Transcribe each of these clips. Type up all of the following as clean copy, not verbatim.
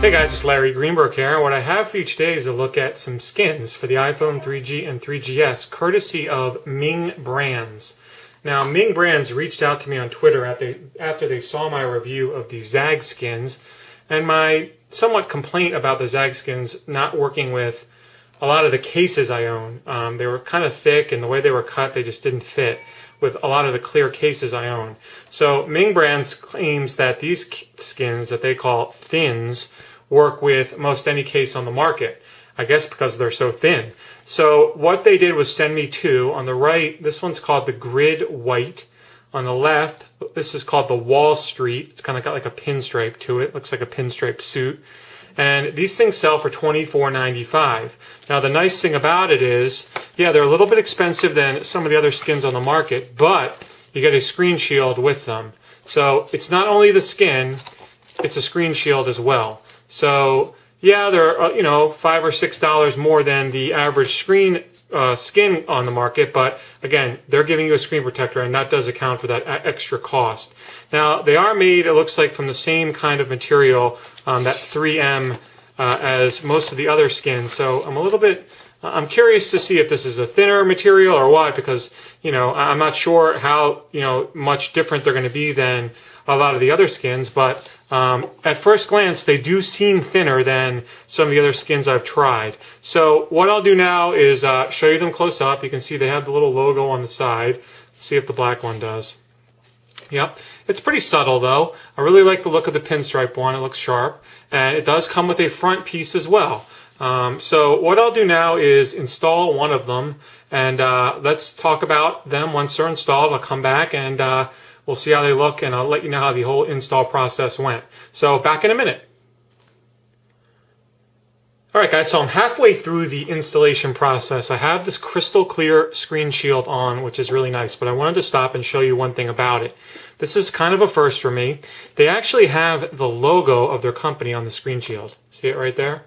Hey guys, it's Larry Greenberg here, and what I have for you today is a look at some skins for the iPhone 3G and 3GS, courtesy of Ming Brands. Now, Ming Brands reached out to me on Twitter after they saw my review of the Zag skins, and my somewhat complaint about the Zag skins not working with a lot of the cases I own. They were kind of thick, and the way they were cut, they just didn't fit with a lot of the clear cases I own. So Ming Brands claims that these skins that they call thins work with most any case on the market, I guess because they're so thin. So what they did was send me two. On the right, this one's called the Grid White. On the left, this is called the Wall Street. It's kind of got like a pinstripe to it. Looks like a pinstriped suit. And these things sell for $24.95. Now the nice thing about it is, yeah, they're a little bit expensive than some of the other skins on the market, but you get a screen shield with them. So it's not only the skin, it's a screen shield as well. So yeah, they're $5 or $6 more than the average skin on the market, but again, they're giving you a screen protector, and that does account for that extra cost. Now they are made, it looks like, from the same kind of material, that 3M, as most of the other skins. So I'm curious to see if this is a thinner material or what, because I'm not sure how much different they're going to be than a lot of the other skins, but at first glance they do seem thinner than some of the other skins I've tried. So what I'll do now is show you them close up. You can see they have the little logo on the side. Let's see if the black one does. Yep, it's pretty subtle though. I really like the look of the pinstripe one. It looks sharp, and it does come with a front piece as well. So what I'll do now is install one of them, and let's talk about them once they're installed. I'll come back and we'll see how they look, and I'll let you know how the whole install process went. So back in a minute. Alright guys, so I'm halfway through the installation process. I have this crystal clear screen shield on, which is really nice, but I wanted to stop and show you one thing about it. This is kind of a first for me. They actually have the logo of their company on the screen shield. See it right there?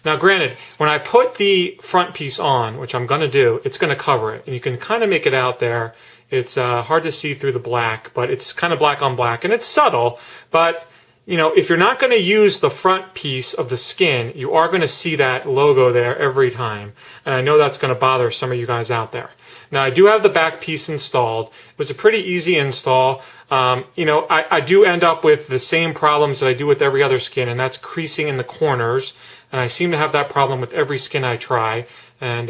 Now granted, when I put the front piece on, which I'm going to do, it's going to cover it. And you can kind of make it out there. It's hard to see through the black, but it's kind of black on black. And it's subtle, but if you're not going to use the front piece of the skin, you are going to see that logo there every time. And I know that's going to bother some of you guys out there. Now, I do have the back piece installed. It was a pretty easy install. I do end up with the same problems that I do with every other skin, and that's creasing in the corners. And I seem to have that problem with every skin I try. And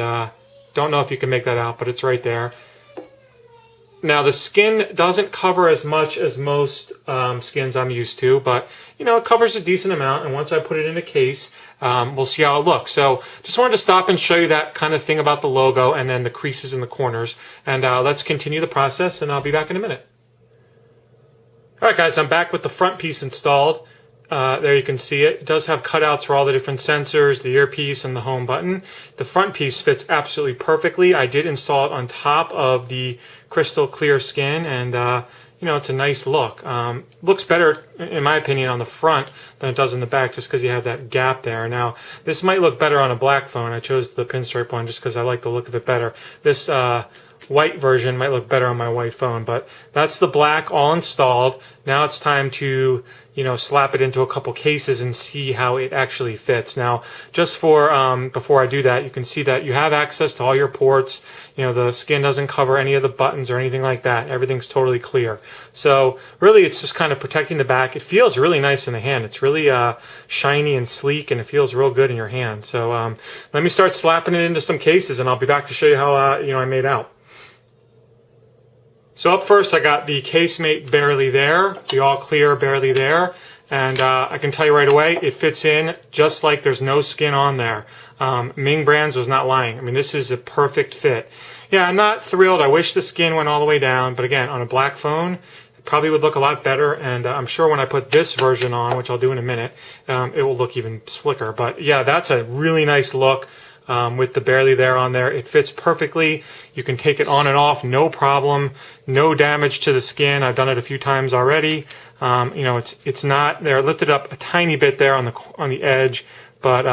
don't know if you can make that out, but it's right there. Now, the skin doesn't cover as much as most skins I'm used to, but, it covers a decent amount, and once I put it in a case, we'll see how it looks. So, just wanted to stop and show you that kind of thing about the logo and then the creases in the corners, and let's continue the process, and I'll be back in a minute. Alright guys, I'm back with the front piece installed. There you can see it. It does have cutouts for all the different sensors, the earpiece, and the home button. The front piece fits absolutely perfectly. I did install it on top of the crystal clear skin, and it's a nice look. Looks better, in my opinion, on the front than it does in the back, just because you have that gap there. Now, this might look better on a black phone. I chose the pinstripe one just because I like the look of it better. This white version might look better on my white phone, but that's the black all installed. Now it's time to slap it into a couple cases and see how it actually fits. Now, just for before I do that, you can see that you have access to all your ports. The skin doesn't cover any of the buttons or anything like that. Everything's totally clear. So really, it's just kind of protecting the back. It feels really nice in the hand. It's really shiny and sleek, and it feels real good in your hand. So let me start slapping it into some cases, and I'll be back to show you how I made out. So up first, I got the casemate barely there, the all clear barely there, and I can tell you right away, it fits in just like there's no skin on there. Ming Brands was not lying. I mean, this is a perfect fit. Yeah, I'm not thrilled. I wish the skin went all the way down, but again, on a black phone, it probably would look a lot better, and I'm sure when I put this version on, which I'll do in a minute, it will look even slicker. But yeah, that's a really nice look. With the barely there on there. It fits perfectly. You can take it on and off, no problem. No damage to the skin. I've done it a few times already. It's not, they're lifted up a tiny bit there on the edge, but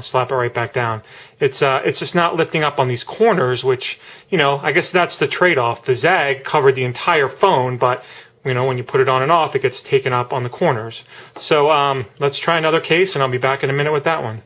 slap it right back down. It's just not lifting up on these corners, which, I guess that's the trade-off. The Zag covered the entire phone, but when you put it on and off, it gets taken up on the corners. So let's try another case, and I'll be back in a minute with that one.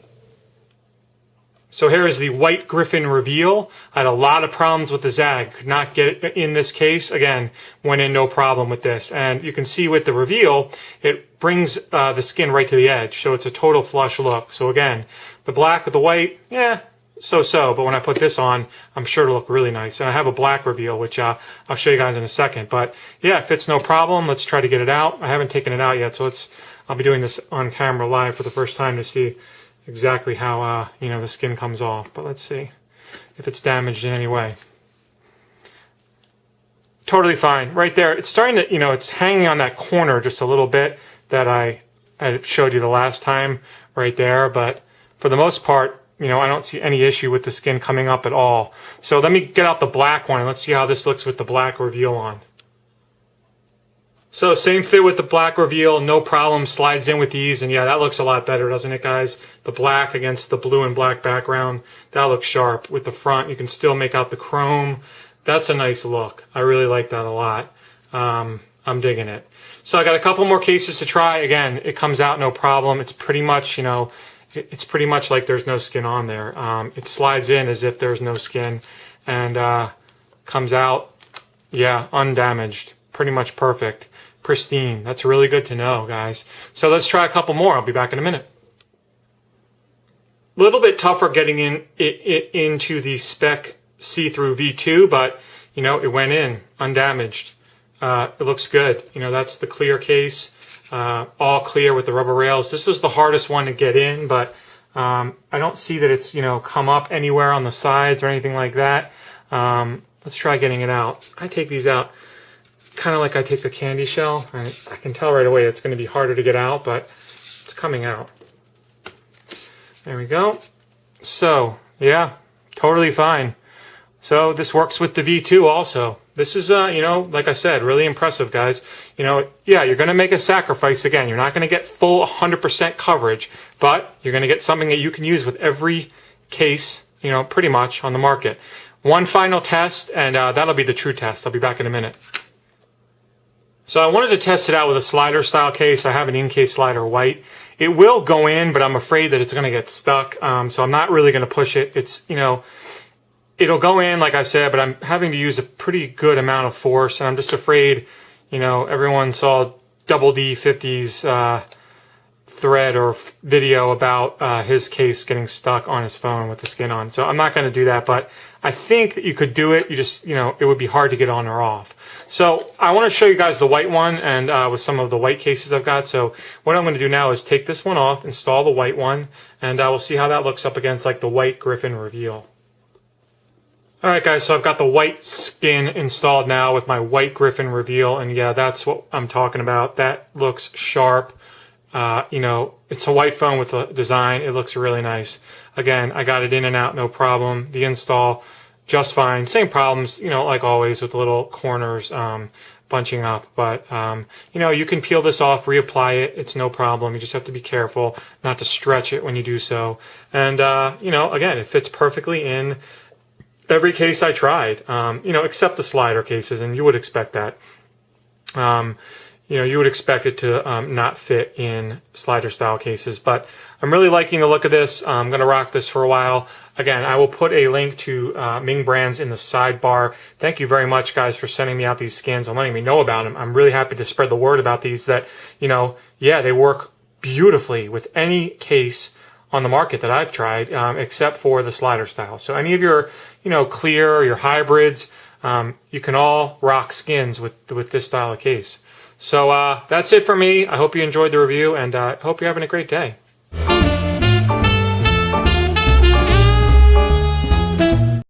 So here is the white Griffin reveal. I had a lot of problems with the zag. Could not get it in this case. Again, went in no problem with this. And you can see with the reveal, it brings the skin right to the edge. So it's a total flush look. So again, the black with the white, yeah, so-so. But when I put this on, I'm sure it'll look really nice. And I have a black reveal, which I'll show you guys in a second. But yeah, it fits no problem. Let's try to get it out. I haven't taken it out yet, so I'll be doing this on camera live for the first time to see exactly how the skin comes off. But let's see if it's damaged in any way. Totally fine. Right there, it's starting to, it's hanging on that corner just a little bit that I showed you the last time right there. But for the most part, I don't see any issue with the skin coming up at all. So let me get out the black one and let's see how this looks with the black reveal on. So same fit with the black reveal, no problem, slides in with ease, and yeah, that looks a lot better, doesn't it, guys? The black against the blue and black background, that looks sharp. With the front, you can still make out the chrome. That's a nice look. I really like that a lot. I'm digging it. So I got a couple more cases to try. Again, it comes out no problem. It's pretty much, it's pretty much like there's no skin on there. It slides in as if there's no skin, and comes out, yeah, undamaged. Pretty much perfect. Pristine. That's really good to know, guys. So let's try a couple more. I'll be back in a minute. A little bit tougher getting into the spec see-through V2, but it went in undamaged. It looks good. That's the clear case, all clear with the rubber rails. This was the hardest one to get in, but I don't see that it's come up anywhere on the sides or anything like that. Let's try getting it out. I take these out kind of like I take the candy shell. I can tell right away it's going to be harder to get out, but it's coming out. There we go. So, yeah, totally fine. So this works with the V2 also. This is, like I said, really impressive, guys. Yeah, you're going to make a sacrifice again. You're not going to get full 100% coverage, but you're going to get something that you can use with every case, pretty much on the market. One final test, and that'll be the true test. I'll be back in a minute. So I wanted to test it out with a slider style case. I have an in-case slider white. It will go in, but I'm afraid that it's going to get stuck. So I'm not really going to push it. It's, it'll go in, like I said, but I'm having to use a pretty good amount of force. And I'm just afraid, everyone saw Double D50's thread or video about his case getting stuck on his phone with the skin on. So I'm not going to do that, but I think that you could do it. You just, it would be hard to get on or off. So I want to show you guys the white one and with some of the white cases I've got. So what I'm going to do now is take this one off, install the white one, and we'll see how that looks up against like the white Griffin reveal. Alright guys, so I've got the white skin installed now with my white Griffin reveal, and yeah, that's what I'm talking about. That looks sharp. It's a white phone with a design. It looks really nice. Again, I got it in and out, no problem. The install, just fine. Same problems, like always with the little corners bunching up. But, you can peel this off, reapply it. It's no problem. You just have to be careful not to stretch it when you do so. And, again, it fits perfectly in every case I tried, except the slider cases, and you would expect that. You would expect it to not fit in slider style cases, but I'm really liking the look of this. I'm going to rock this for a while. Again, I will put a link to Ming brands in the sidebar. Thank you very much, guys, for sending me out these skins and letting me know about them. I'm really happy to spread the word about these that, yeah, they work beautifully with any case on the market that I've tried, except for the slider style. So any of your, clear, your hybrids, you can all rock skins with this style of case. So that's it for me. I hope you enjoyed the review, and I hope you're having a great day.